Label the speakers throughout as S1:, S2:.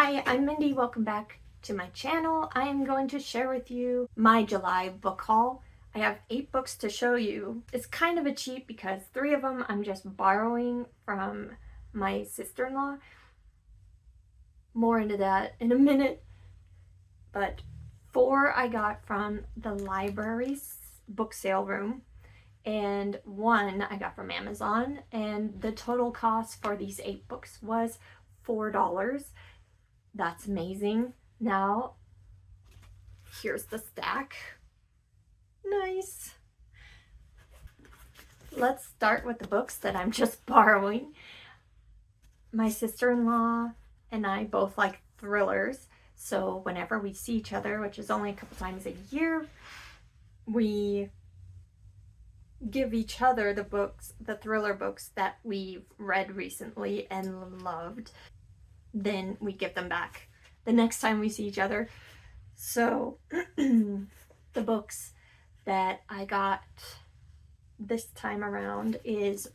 S1: Hi, I'm Mindy. Welcome back to my channel. I am going to share with you my July book haul. I have 8 books to show you. It's kind of a cheat because 3 of them I'm just borrowing from my sister-in-law. More into that in a minute. But 4 I got from the library's book sale room, and 1 I got from Amazon, and the total cost for these 8 books was $4. That's amazing. Now, here's the stack. Nice. Let's start with the books that I'm just borrowing. My sister-in-law and I both like thrillers, so whenever we see each other, which is only a couple times a year, we give each other the thriller books that we've read recently and loved. Then we give them back the next time we see each other. So the books that I got this time around is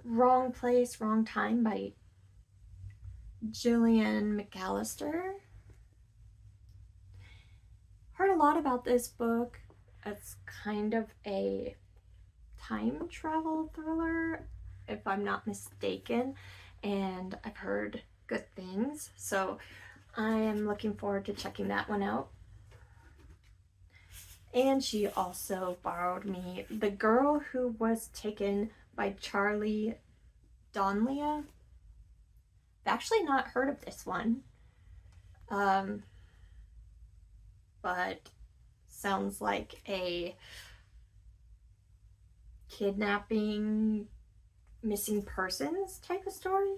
S1: Wrong Place, Wrong Time by Gillian McAllister. Heard a lot about this book. It's kind of a time travel thriller, if I'm not mistaken, and I've heard good things, so I am looking forward to checking that one out. And she also borrowed me The Girl Who Was Taken by Charlie Donlia. I've actually not heard of this one, but sounds like a kidnapping, missing persons type of story.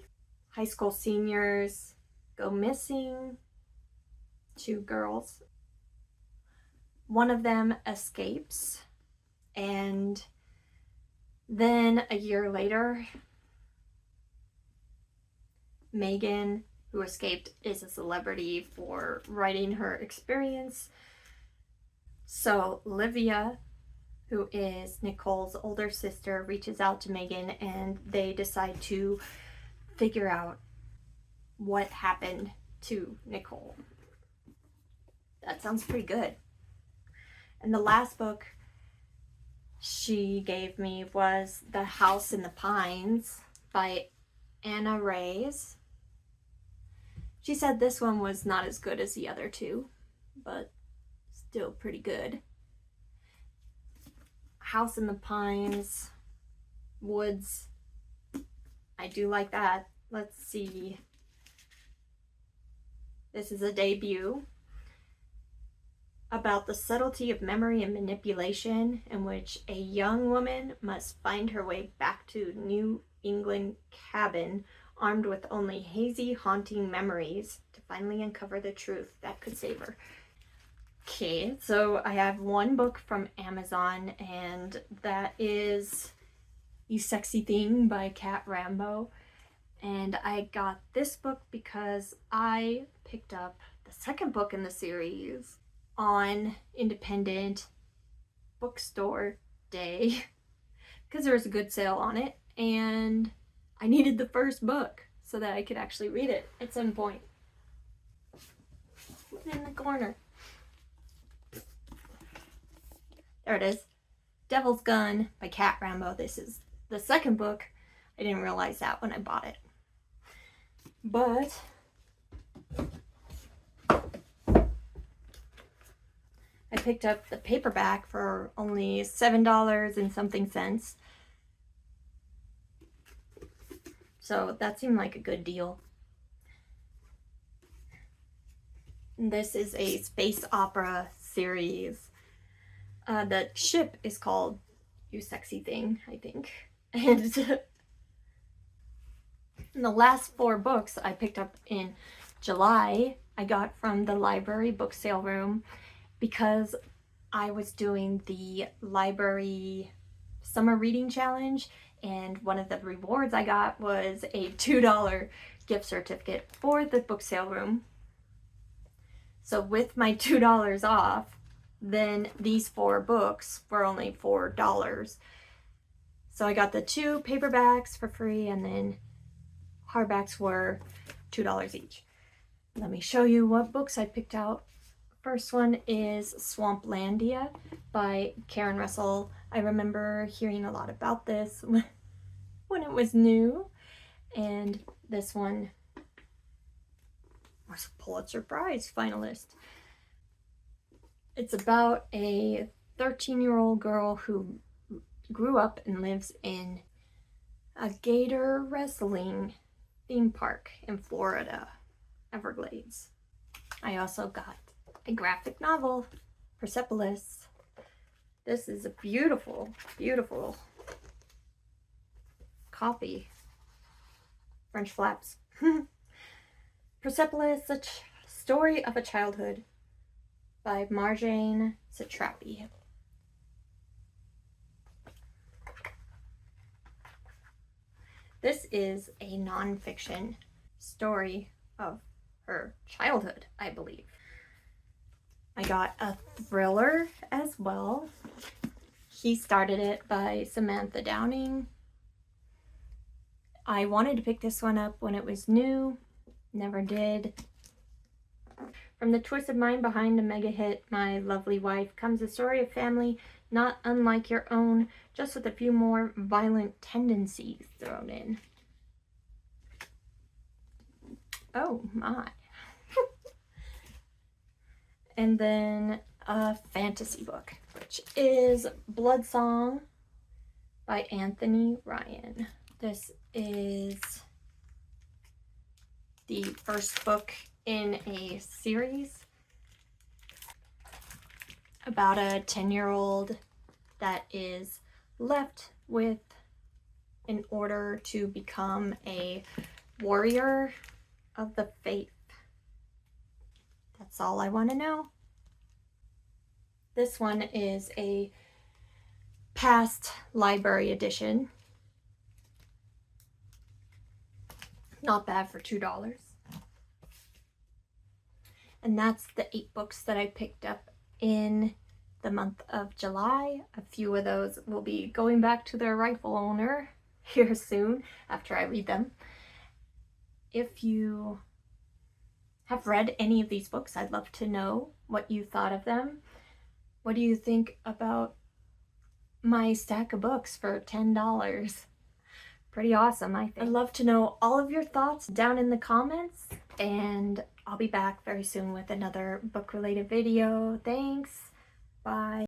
S1: High school seniors go missing. 2 girls. One of them escapes, and then a year later, Megan, who escaped, is a celebrity for writing her experience. So Livia, who is Nicole's older sister, reaches out to Megan, and they decide to figure out what happened to Nicole. That sounds pretty good. And the last book she gave me was The House in the Pines by Anna Reyes. She said this one was not as good as the other 2, but still pretty good. House in the Pines, woods. I do like that. Let's see. This is a debut about the subtlety of memory and manipulation, in which a young woman must find her way back to New England cabin armed with only hazy, haunting memories to finally uncover the truth that could save her. Okay, so I have 1 book from Amazon, and that is You Sexy Thing by Kat Rambo. And I got this book because I picked up the 2nd book in the series on independent bookstore day because there was a good sale on it, and I needed the 1st book so that I could actually read it at some point. In the corner. There it is. Devil's Gun by Kat Rambo. This is the 2nd book. I didn't realize that when I bought it. But I picked up the paperback for only $7 and something cents. So that seemed like a good deal. This is a space opera series. The ship is called You Sexy Thing, I think. And the last 4 books I picked up in July, I got from the library book sale room because I was doing the library summer reading challenge, and one of the rewards I got was a $2 gift certificate for the book sale room. So with my $2 off, then these 4 books were only $4. So I got the 2 paperbacks for free, and then hardbacks were $2 each. Let me show you what books I picked out. First one is Swamplandia by Karen Russell. I remember hearing a lot about this when it was new, and this one was a Pulitzer Prize finalist. It's about a 13-year-old girl who grew up and lives in a gator wrestling theme park in Florida, Everglades. I also got a graphic novel, Persepolis. This is a beautiful, beautiful copy. French flaps. Persepolis, a story of a childhood by Marjane Satrapi. This is a nonfiction story of her childhood, I believe. I got a thriller as well. He Started It by Samantha Downing. I wanted to pick this one up when it was new, never did. From the twisted mind behind a mega hit, My Lovely Wife, comes a story of family not unlike your own, just with a few more violent tendencies thrown in. Oh my. And then a fantasy book, which is Bloodsong by Anthony Ryan. This is the first book in a series about a 10-year-old that is left with in order to become a warrior of the faith. That's all I want to know. This one is a past library edition. Not bad for $2. And that's the 8 books that I picked up in the month of July. A few of those will be going back to their rightful owner here soon after I read them. If you have read any of these books, I'd love to know what you thought of them. What do you think about my stack of books for $10? Pretty awesome, I think. I'd love to know all of your thoughts down in the comments, and I'll be back very soon with another book-related video. Thanks. Bye.